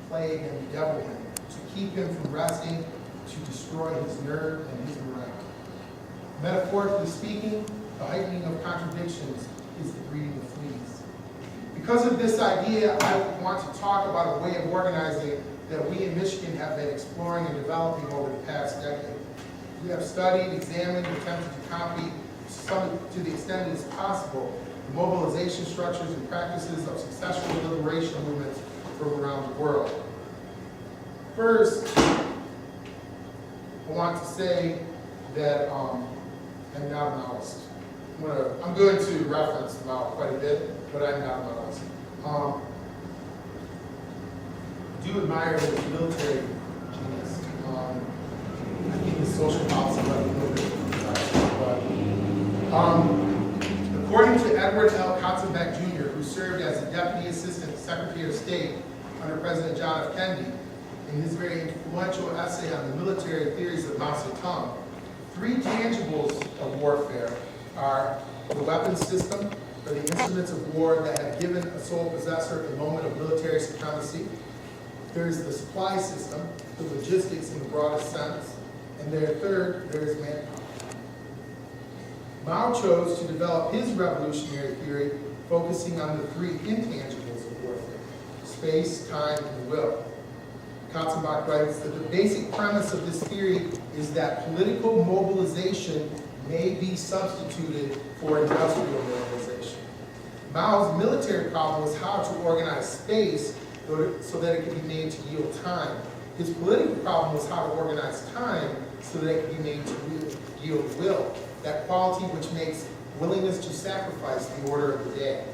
plague, and bedevil him, to keep him from resting, to destroy his nerve and his morale. Metaphorically speaking, the heightening of contradictions is the breeding of fleas. Because of this idea, I want to talk about a way of organizing that we in Michigan have been exploring and developing over the past decade. We have studied, examined, attempted to copy, to the extent it is possible, the mobilization structures and practices of successful liberation movements from around the world. First, I want to say that I'm not a Maoist. I'm going to reference Mao quite a bit, but I'm not a Maoist. I do admire his military genius. I think his social policy might be a little bit according to Edward L. Katzenbach Jr., who served as the Deputy Assistant Secretary of State under President John F. Kennedy, in his very influential essay on the military theories of Mao Zedong, three tangibles of warfare are the weapons system, or the instruments of war that have given a sole possessor a moment of military supremacy. There's the supply system, the logistics in the broadest sense, and third, there is manpower. Mao chose to develop his revolutionary theory focusing on the three intangibles of warfare: space, time, and will. Katzenbach writes that the basic premise of this theory is that political mobilization may be substituted for industrial mobilization. Mao's military problem was how to organize space so that it could be made to yield time. His political problem was how to organize time so that it could be made to yield will, that quality which makes willingness to sacrifice the order of the day.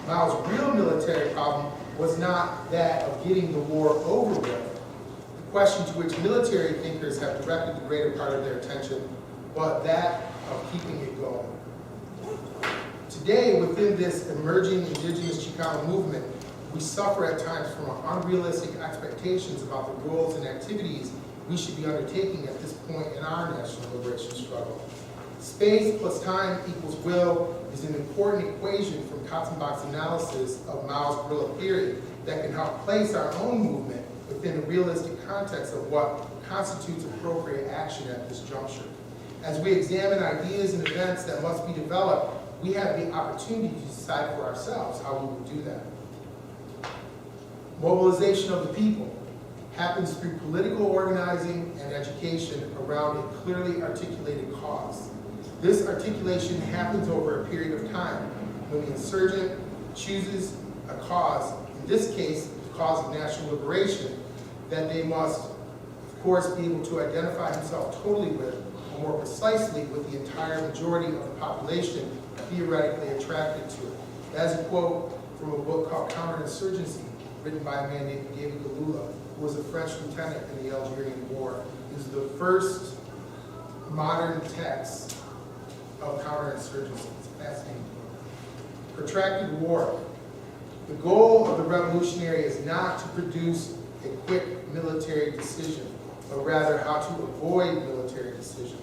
Mao's real military problem was not that of getting the war over with, the question to which military thinkers have directed the greater part of their attention, but that of keeping it going. Today, within this emerging indigenous Chicano movement, we suffer at times from unrealistic expectations about the roles and activities we should be undertaking at this point in our national liberation struggle. Space plus time equals will is an important equation from Katzenbach's analysis of Mao's guerrilla theory that can help place our own movement within a realistic context of what constitutes appropriate action at this juncture. As we examine ideas and events that must be developed, we have the opportunity to decide for ourselves how we will do that. Mobilization of the people happens through political organizing and education around a clearly articulated cause. This articulation happens over a period of time when the insurgent chooses a cause, in this case, the cause of national liberation, that they must, of course, be able to identify himself totally with, or more precisely, with the entire majority of the population theoretically attracted to it. That's a quote from a book called Counterinsurgency, written by a man named David Galula, who was a French lieutenant in the Algerian War. It was the first modern text of counterinsurgency. It's a fascinating book. Protracted war. The goal of the revolutionary is not to produce a quick military decision, but rather how to avoid military decision.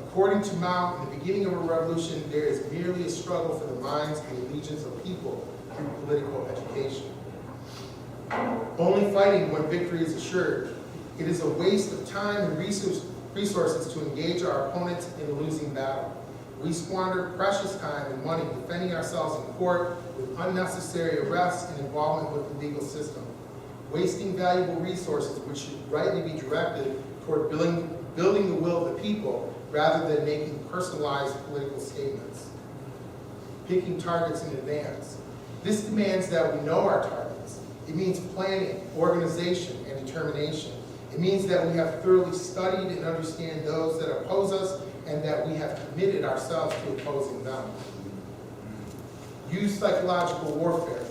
According to Mao, in the beginning of a revolution, there is merely a struggle for the minds and the legions of people through political education. Only fighting when victory is assured. It is a waste of time and resources to engage our opponents in a losing battle. We squander precious time and money defending ourselves in court with unnecessary arrests and involvement with the legal system, wasting valuable resources which should rightly be directed toward building the will of the people rather than making personalized political statements. Picking targets in advance. This demands that we know our targets. It means planning, organization, and determination. It means that we have thoroughly studied and understand those that oppose us and that we have committed ourselves to opposing them. Use psychological warfare.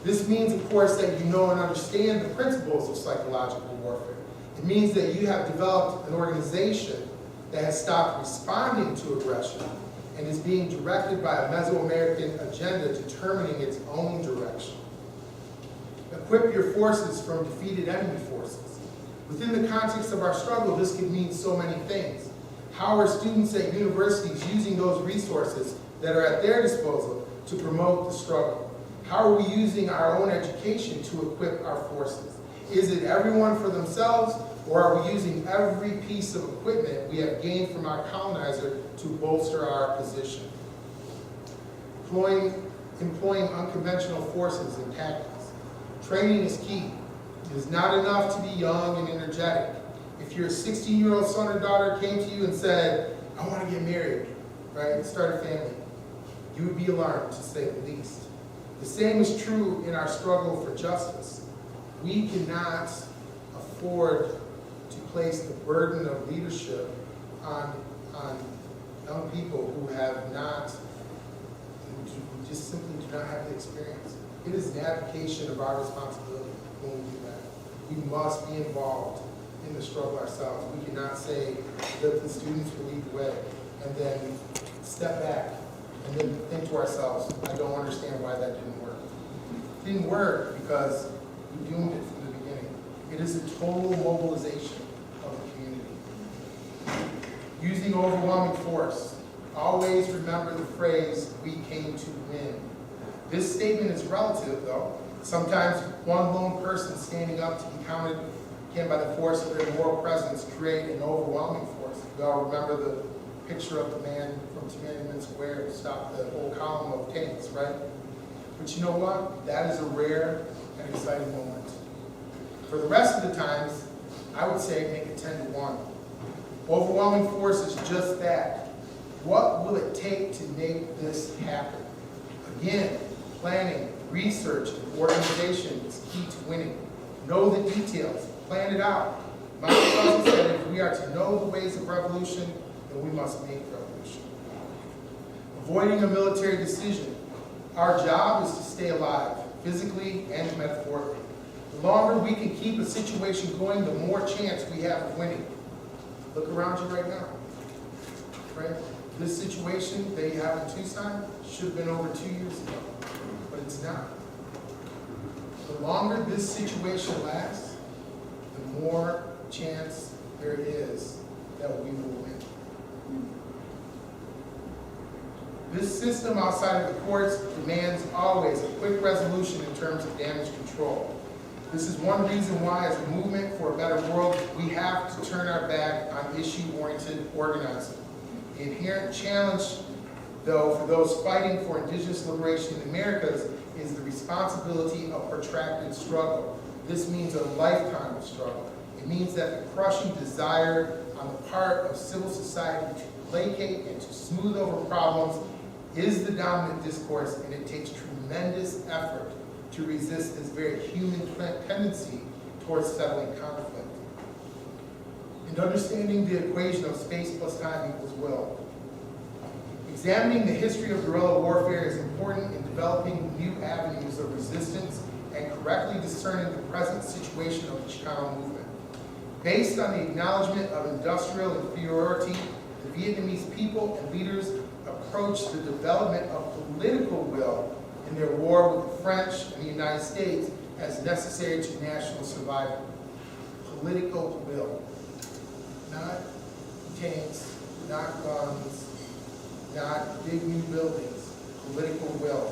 This means, of course, that you know and understand the principles of psychological warfare. It means that you have developed an organization that has stopped responding to aggression and is being directed by a Mesoamerican agenda determining its own direction. Equip your forces from defeated enemy forces. Within the context of our struggle, this could mean so many things. How are students at universities using those resources that are at their disposal to promote the struggle? How are we using our own education to equip our forces? Is it everyone for themselves, or are we using every piece of equipment we have gained from our colonizer to bolster our position? Employing unconventional forces and tactics. Training is key. It is not enough to be young and energetic. If your 16-year-old son or daughter came to you and said, I want to get married, right, and start a family, you would be alarmed, to say the least. The same is true in our struggle for justice. We cannot afford to place the burden of leadership on young people who have not, who just simply do not have the experience. It is an abdication of our responsibility when we do that. We must be involved in the struggle ourselves. We cannot say that the students will lead the way and then step back and then think to ourselves, I don't understand why that didn't work. It didn't work because we doomed it from the beginning. It is a total mobilization of the community. Using overwhelming force. Always remember the phrase, we came to win. This statement is relative, though. Sometimes one lone person standing up to be counted can, by the force of their moral presence, create an overwhelming force. We all remember the picture of the man from Tiananmen Square who stopped the whole column of tanks, right? But you know what? That is a rare and exciting moment. For the rest of the times, I would say make it 10 to 1. Overwhelming force is just that. What will it take to make this happen? Again, planning, research, and organization is key to winning. Know the details. Plan it out. My cousin said if we are to know the ways of revolution, then we must make revolution. Avoiding a military decision. Our job is to stay alive, physically and metaphorically. The longer we can keep a situation going, the more chance we have of winning. Look around you right now. Right? This situation that you have in Tucson should have been over 2 years ago, but it's not. The longer this situation lasts, the more chance there is that we will win. This system outside of the courts demands always a quick resolution in terms of damage control. This is one reason why, as a movement for a better world, we have to turn our back on issue-oriented organizing. The inherent challenge, though, for those fighting for indigenous liberation in the Americas is the responsibility of protracted struggle. This means a lifetime of struggle. It means that the crushing desire on the part of civil society to placate and to smooth over problems is the dominant discourse, and it takes tremendous effort to resist this very human tendency towards settling conflict. And understanding the equation of space plus time equals will. Examining the history of guerrilla warfare is important in developing new avenues of resistance and correctly discerning the present situation of the Chicano movement. Based on the acknowledgement of industrial inferiority, the Vietnamese people and leaders approached the development of political will in their war with the French and the United States as necessary to national survival. Political will. Not tanks, not guns, not big new buildings. Political will.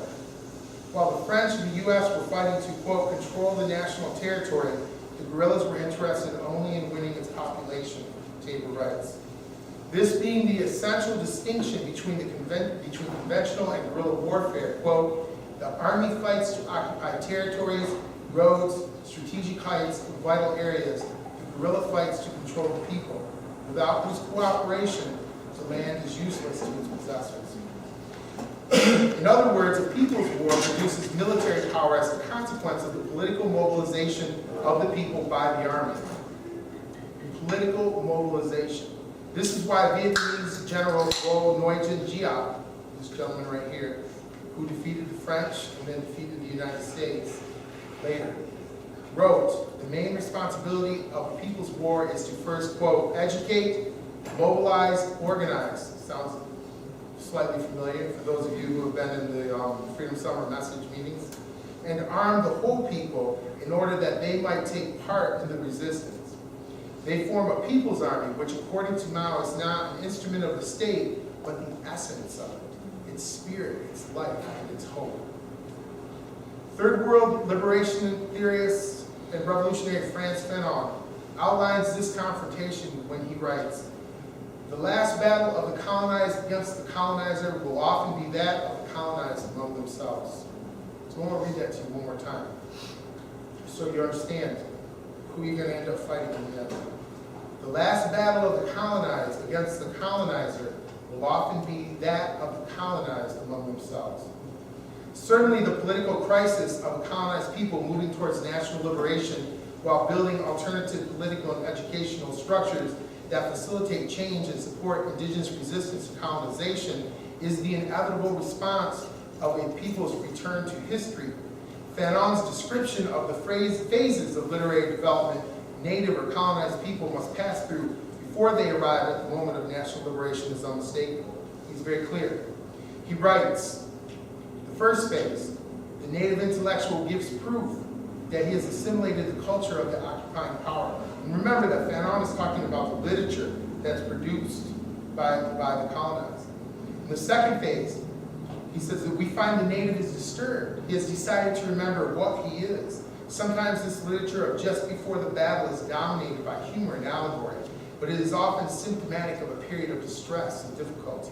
While the French and the U.S. were fighting to, quote, control the national territory, the guerrillas were interested only in winning its population, Tabor writes. This being the essential distinction between conventional and guerrilla warfare, quote, the army fights to occupy territories, roads, strategic heights, and vital areas. The guerrilla fights to control the people, without whose cooperation the land is useless to its possessors. In other words, a people's war produces military power as a consequence of the political mobilization of the people by the army. Political mobilization. This is why Vietnamese General Vo Nguyen Giap, this gentleman right here, who defeated the French and then defeated the United States later, wrote, the main responsibility of a people's war is to first, quote, educate, mobilize, organize. Sounds slightly familiar for those of you who have been in the Freedom Summer message meetings. And arm the whole people in order that they might take part in the resistance. They form a people's army, which according to Mao is not an instrument of the state, but the essence of it, its spirit, its life, and its hope. Third world liberation theorists and revolutionary Frantz Fanon outlines this confrontation when he writes, "The last battle of the colonized against the colonizer will often be that of the colonized among themselves." So I want to read that to you one more time, so you understand who you're going to end up fighting in the end. The last battle of the colonized against the colonizer will often be that of the colonized among themselves. Certainly the political crisis of a colonized people moving towards national liberation while building alternative political and educational structures that facilitate change and support indigenous resistance to colonization is the inevitable response of a people's return to history. Fanon's description of the phases of literary development native or colonized people must pass through before they arrive at the moment of national liberation is unmistakable. He's very clear. He writes, the first phase, the native intellectual gives proof that he has assimilated the culture of the occupying power. And remember that Fanon is talking about the literature that's produced by the colonized. In the second phase, he says that we find the native is disturbed. He has decided to remember what he is. Sometimes this literature of just before the battle is dominated by humor and allegory, but it is often symptomatic of a period of distress and difficulty.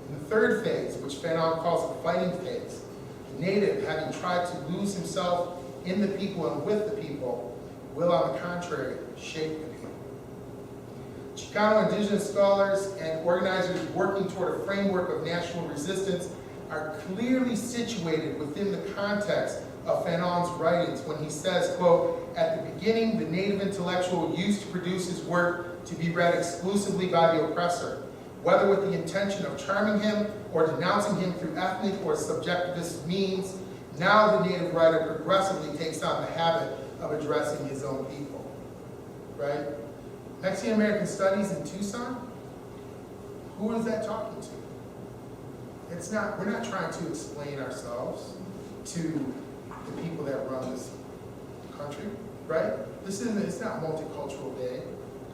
In the third phase, which Fanon calls the fighting phase, the native, having tried to lose himself in the people and with the people, will, on the contrary, shape the people. Chicano indigenous scholars and organizers working toward a framework of national resistance are clearly situated within the context of Fanon's writings when he says, quote, "At the beginning, the native intellectual used to produce his work to be read exclusively by the oppressor, whether with the intention of charming him or denouncing him through ethnic or subjectivist means. Now the native writer progressively takes on the habit of addressing his own people." Right? Mexican American Studies in Tucson? Who is that talking to? We're not trying to explain ourselves to the people that run this country, right? It's not multicultural day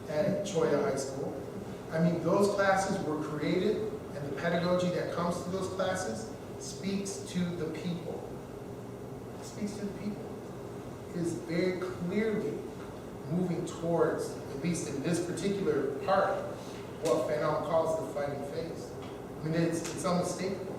at Choya High School. I mean, those classes were created, and the pedagogy that comes to those classes speaks to the people. It speaks to the people. It is very clearly moving towards, at least in this particular part, what Fanon calls the fighting phase. I mean, it's unmistakable.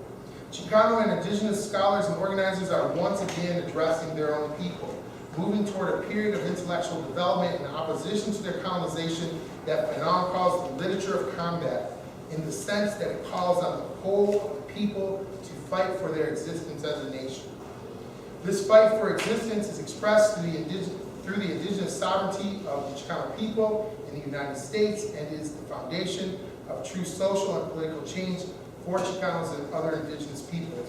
Chicano and indigenous scholars and organizers are once again addressing their own people, moving toward a period of intellectual development in opposition to their colonization that Fanon calls the literature of combat, in the sense that it calls on the whole of the people to fight for their existence as a nation. This fight for existence is expressed through the indigenous sovereignty of the Chicano people in the United States and is the foundation of true social and political change for Chicanos and other indigenous peoples.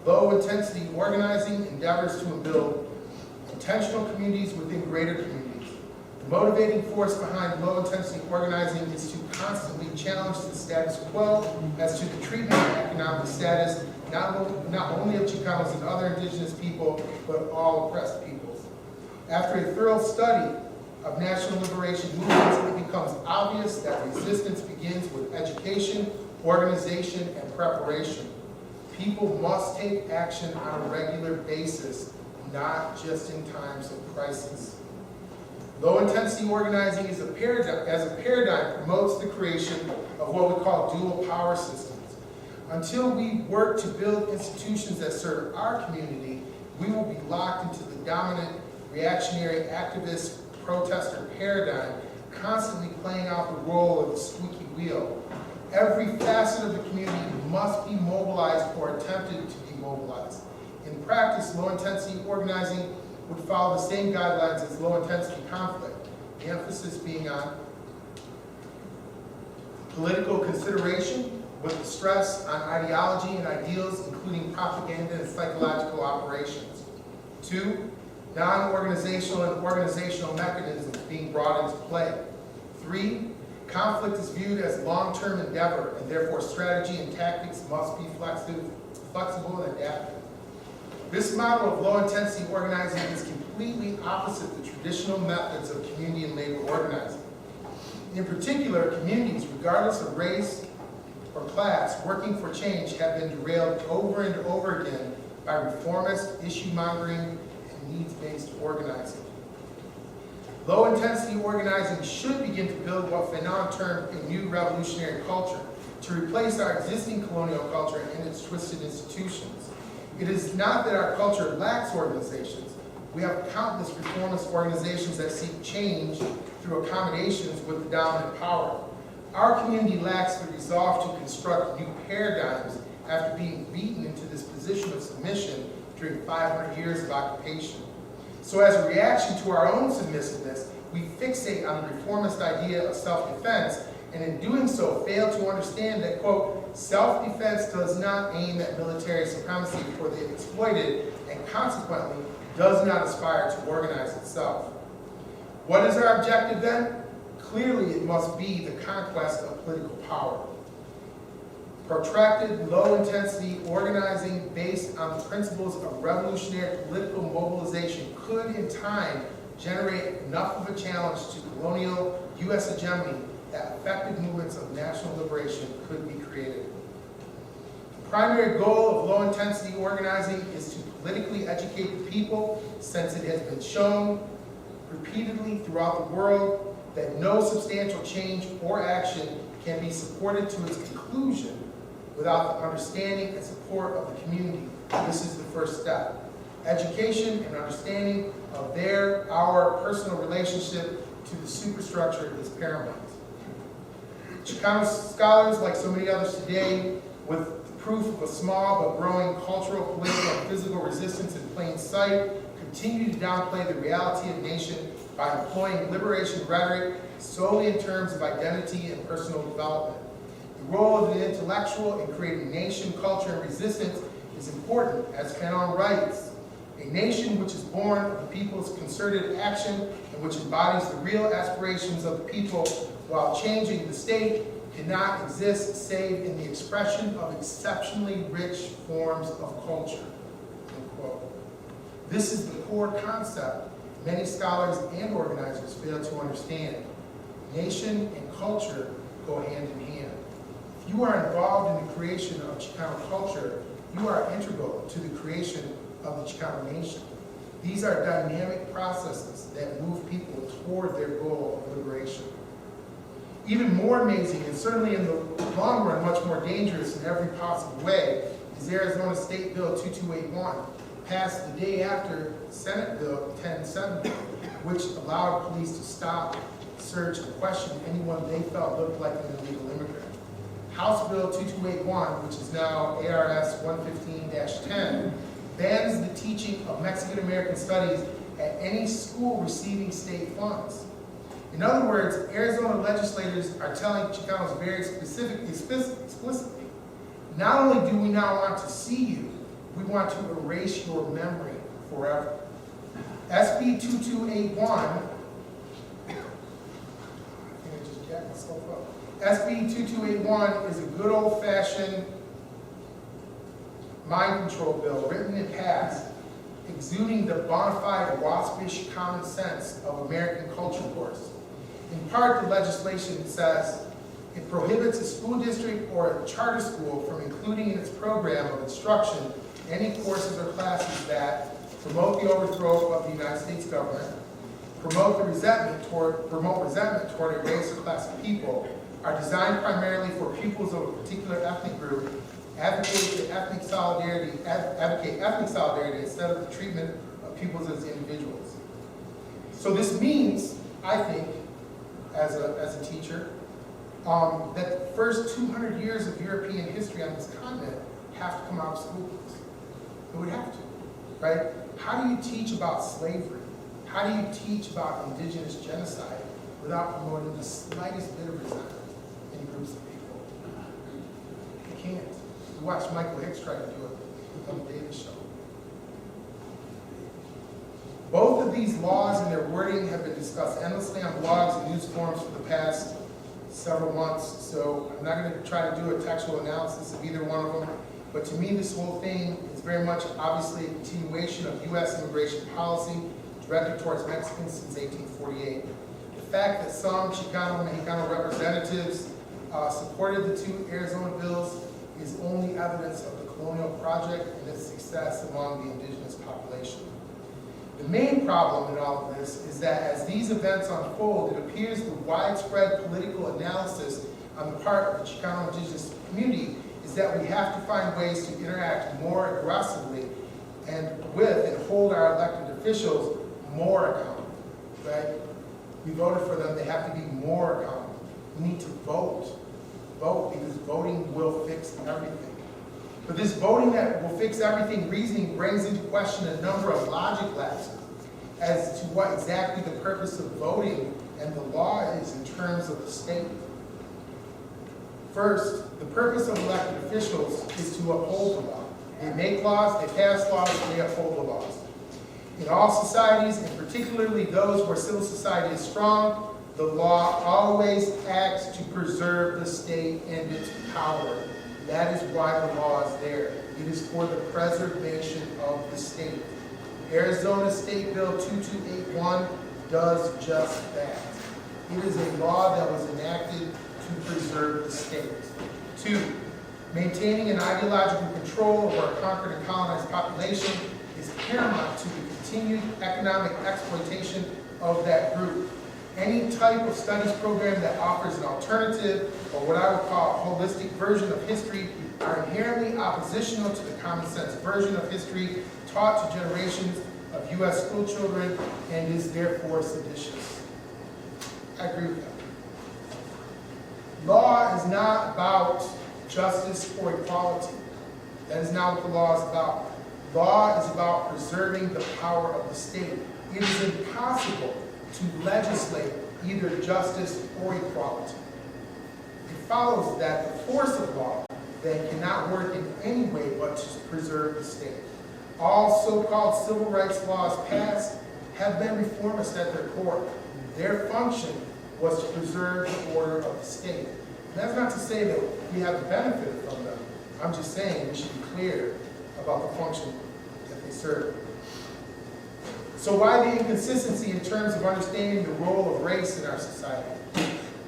Low-intensity organizing endeavors to build intentional communities within greater communities. The motivating force behind low-intensity organizing is to constantly challenge the status quo as to the treatment and economic status not only of Chicanos and other indigenous people, but all oppressed peoples. After a thorough study of national liberation movements, it becomes obvious that resistance begins with education, organization, and preparation. People must take action on a regular basis, not just in times of crisis. Low-intensity organizing as a paradigm promotes the creation of what we call dual power systems. Until we work to build institutions that serve our community, we will be locked into the dominant reactionary activist protester paradigm, constantly playing out the role of the squeaky wheel. Every facet of the community must be mobilized or attempted to be mobilized. In practice, low-intensity organizing would follow the same guidelines as low-intensity conflict, the emphasis being on political consideration with the stress on ideology and ideals, including propaganda and psychological operations. 2, non-organizational and organizational mechanisms being brought into play. 3, conflict is viewed as long-term endeavor, and therefore strategy and tactics must be flexible and adaptive. This model of low-intensity organizing is completely opposite the traditional methods of community and labor organizing. In particular, communities, regardless of race or class, working for change have been derailed over and over again by reformist, issue-mongering, and needs-based organizing. Low-intensity organizing should begin to build what Fanon termed a new revolutionary culture, to replace our existing colonial culture and its twisted institutions. It is not that our culture lacks organizations. We have countless reformist organizations that seek change through accommodations with the dominant power. Our community lacks the resolve to construct new paradigms after being beaten into this position of submission during 500 years of occupation. So as a reaction to our own submissiveness, we fixate on the reformist idea of self-defense, and in doing so fail to understand that, quote, self-defense does not aim at military supremacy for the exploited, and consequently does not aspire to organize itself. What is our objective then? Clearly it must be the conquest of political power. Protracted, low-intensity organizing based on the principles of revolutionary political mobilization could, in time, generate enough of a challenge to colonial U.S. hegemony that effective movements of national liberation could be created. The primary goal of low-intensity organizing is to politically educate the people, since it has been shown repeatedly throughout the world that no substantial change or action can be supported to its conclusion without the understanding and support of the community. This is the first step. Education and understanding of our personal relationship to the superstructure is paramount. Chicano scholars, like so many others today, with the proof of a small but growing cultural, political, and physical resistance in plain sight, continue to downplay the reality of nation by employing liberation rhetoric solely in terms of identity and personal development. The role of the intellectual in creating nation, culture, and resistance is important, as Fanon writes. A nation which is born of the people's concerted action and which embodies the real aspirations of the people while changing the state cannot exist save in the expression of exceptionally rich forms of culture. End quote. This is the core concept many scholars and organizers fail to understand. Nation and culture go hand in hand. If you are involved in the creation of Chicano culture, you are integral to the creation of the Chicano nation. These are dynamic processes that move people toward their goal of liberation. Even more amazing, and certainly in the long run much more dangerous in every possible way, is Arizona State Bill 2281, passed the day after Senate Bill 1070, which allowed police to stop, search, and question anyone they felt looked like an illegal immigrant. House Bill 2281, which is now ARS 115-10, bans the teaching of Mexican American studies at any school receiving state funds. In other words, Arizona legislators are telling Chicanos very explicitly, not only do we not want to see you, we want to erase your memory forever. SB 2281, SB 2281 is a good old-fashioned mind control bill written and passed, exuding the bona fide waspish common sense of American culture wars. In part, the legislation says it prohibits a school district or a charter school from including in its program of instruction any courses or classes that promote the overthrow of the United States government, promote resentment toward a race or class of people, are designed primarily for pupils of a particular ethnic group, advocate ethnic solidarity instead of the treatment of pupils as individuals. So this means, I think, as a teacher, that the first 200 years of European history on this continent have to come out of school books. It would have to, right? How do you teach about slavery? How do you teach about indigenous genocide without promoting the slightest bit of resentment in groups of people? You can't. We watched Michael Hicks try to do it on the Daily Show. Both of these laws and their wording have been discussed endlessly on blogs and news forums for the past several months, so I'm not going to try to do a textual analysis of either one of them, but to me this whole thing is very much obviously a continuation of U.S. immigration policy directed towards Mexicans since 1848. The fact that some Chicano and Mexicano representatives supported the two Arizona bills is only evidence of the colonial project and its success among the indigenous population. The main problem in all of this is that as these events unfold, it appears the widespread political analysis on the part of the Chicano indigenous community is that we have to find ways to interact more aggressively and with and hold our elected officials more accountable, right? We voted for them, they have to be more accountable. We need to vote. Vote, because voting will fix everything. But this voting that will fix everything reasoning brings into question a number of logic lapses as to what exactly the purpose of voting and the law is in terms of the state. First, the purpose of elected officials is to uphold the law. They make laws, they pass laws, they uphold the laws. In all societies, and particularly those where civil society is strong, the law always acts to preserve the state and its power. That is why the law is there. It is for the preservation of the state. Arizona State Bill 2281 does just that. It is a law that was enacted to preserve the state. 2, maintaining an ideological control over our conquered and colonized population is paramount to the continued economic exploitation of that group. Any type of studies program that offers an alternative, or what I would call a holistic version of history, are inherently oppositional to the common sense version of history taught to generations of U.S. school children and is therefore seditious. I agree with that. Law is not about justice or equality. That is not what the law is about. Law is about preserving the power of the state. It is impossible to legislate either justice or equality. It follows that the force of law then cannot work in any way but to preserve the state. All so-called civil rights laws passed have been reformist at their core. Their function was to preserve the order of the state. And that's not to say that we have benefited from them. I'm just saying we should be clear about the function that they serve. So why the inconsistency in terms of understanding the role of race in our society?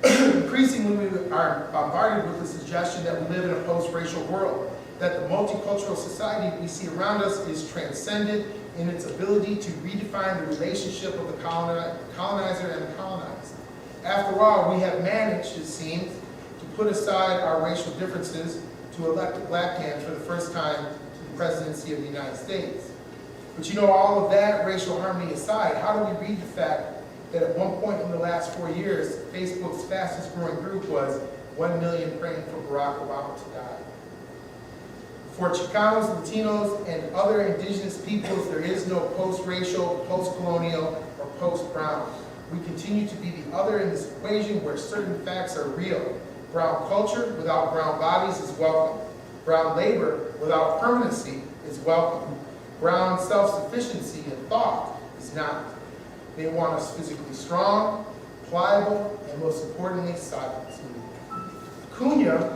Increasingly, we are bombarded with the suggestion that we live in a post-racial world, that the multicultural society we see around us is transcended in its ability to redefine the relationship of the colonizer and the colonized. After all, we have managed, it seems, to put aside our racial differences to elect a black man for the first time to the presidency of the United States. But you know, all of that racial harmony aside, how do we read the fact that at one point in the last 4 years, Facebook's fastest growing group was 1 million praying for Barack Obama to die? For Chicanos, Latinos, and other indigenous peoples, there is no post-racial, post-colonial, or post-brown. We continue to be the other in this equation where certain facts are real. Brown culture without brown bodies is welcome. Brown labor without permanency is welcome. Brown self-sufficiency in thought is not. They want us physically strong, pliable, and most importantly, silent. Cunha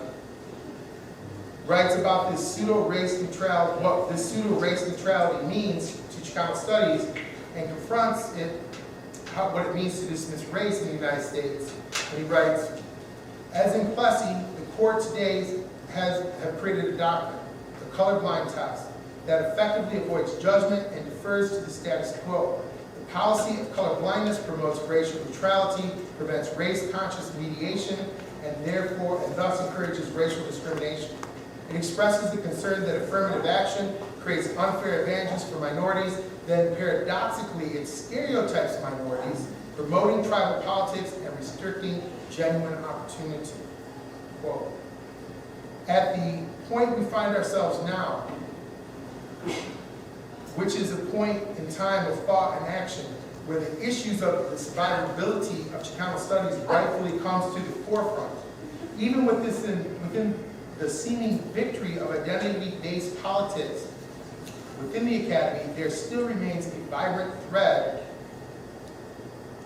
writes about this pseudo-race neutrality, what this pseudo-race neutrality means to Chicano studies, and confronts it, what it means to dismiss race in the United States. And he writes, as in Plessy, the court today have created a doctrine, the colorblind test, that effectively avoids judgment and defers to the status quo. The policy of colorblindness promotes racial neutrality, prevents race-conscious mediation, and thus encourages racial discrimination. It expresses the concern that affirmative action creates unfair advantages for minorities, then paradoxically it stereotypes minorities, promoting tribal politics and restricting genuine opportunity. Quote. At the point we find ourselves now, which is a point in time of thought and action where the issues of the survivability of Chicano studies rightfully comes to the forefront. Even within the seeming victory of identity-based politics within the academy, there still remains a vibrant thread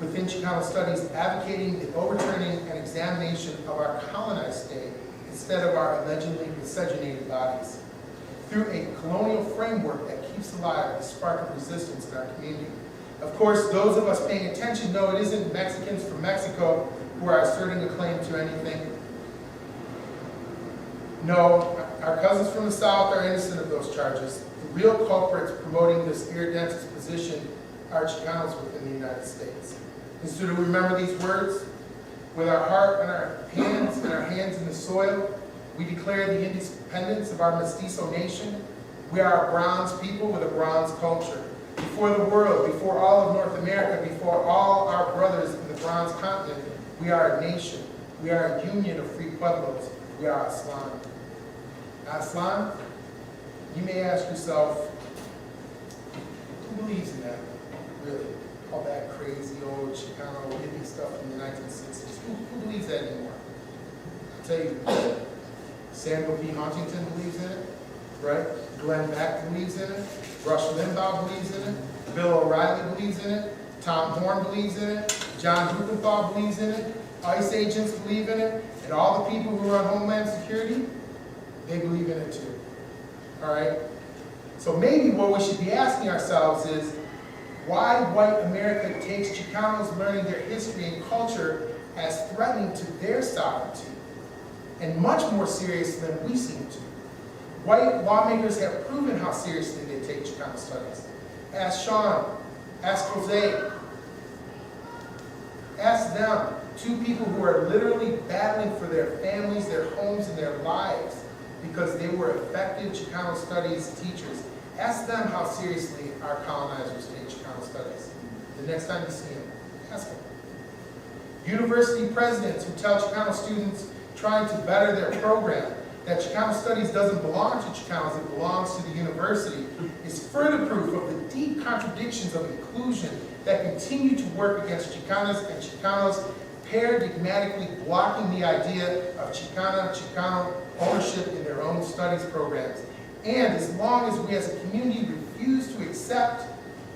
within Chicano studies advocating the overturning and examination of our colonized state instead of our allegedly miscegenated bodies, through a colonial framework that keeps alive the spark of resistance in our community. Of course, those of us paying attention know it isn't Mexicans from Mexico who are asserting a claim to anything. No, our cousins from the South are innocent of those charges. The real culprits promoting this irredentist position are Chicanos within the United States. And so do we remember these words? With our heart and our hands in the soil, we declare the independence of our mestizo nation. We are a bronze people with a bronze culture. Before the world, before all of North America, before all our brothers in the bronze continent, we are a nation. We are a union of free pueblos. We are Aztlán. Aztlán, you may ask yourself, who believes in that, really? All that crazy old Chicano hippie stuff from the 1960s. Who believes that anymore? I'll tell you, Samuel B. Huntington believes in it, right? Glenn Beck believes in it. Rush Limbaugh believes in it. Bill O'Reilly believes in it. Tom Horn believes in it. John Rubenthal believes in it. ICE agents believe in it. And all the people who run Homeland Security, they believe in it too. All right? So maybe what we should be asking ourselves is, why white America takes Chicanos learning their history and culture as threatening to their sovereignty, and much more serious than we seem to. White lawmakers have proven how seriously they take Chicano studies. Ask Sean, ask Jose, ask them, two people who are literally battling for their families, their homes, and their lives because they were effective Chicano studies teachers. Ask them how seriously our colonizers take Chicano studies. The next time you see them, ask them. University presidents who tell Chicano students trying to better their program that Chicano studies doesn't belong to Chicanos, it belongs to the university, is further proof of the deep contradictions of inclusion that continue to work against Chicanas and Chicanos, paradigmatically blocking the idea of Chicano ownership in their own studies programs. And as long as we as a community refuse to accept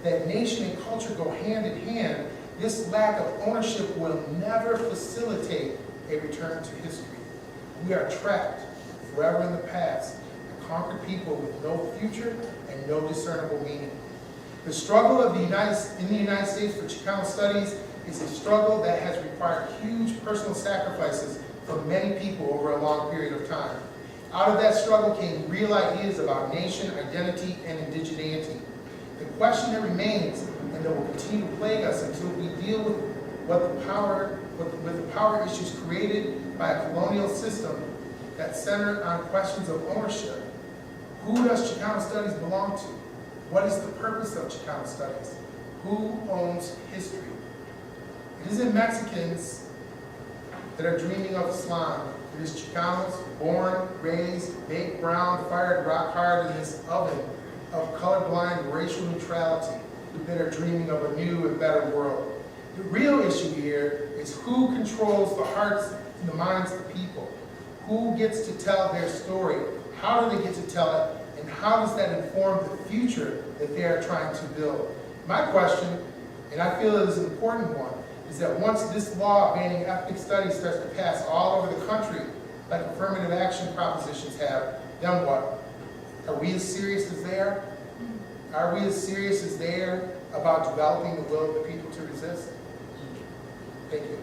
that nation and culture go hand in hand, this lack of ownership will never facilitate a return to history. We are trapped forever in the past, a conquered people with no future and no discernible meaning. The struggle in the United States for Chicano studies is a struggle that has required huge personal sacrifices from many people over a long period of time. Out of that struggle came real ideas about nation, identity, and indigeneity. The question that remains, and that will continue to plague us until we deal with the power issues created by a colonial system that centered on questions of ownership. Who does Chicano studies belong to? What is the purpose of Chicano studies? Who owns history? It isn't Mexicans that are dreaming of Islam. It is Chicanos born, raised, baked, browned, fired rock hard in this oven of colorblind racial neutrality that are dreaming of a new and better world. The real issue here is who controls the hearts and the minds of the people. Who gets to tell their story? How do they get to tell it? And how does that inform the future that they are trying to build? My question, and I feel it is an important one, is that once this law banning ethnic studies starts to pass all over the country, like affirmative action propositions have, then what? Are we as serious as they are? Are we as serious as they are about developing the will of the people to resist? Thank you.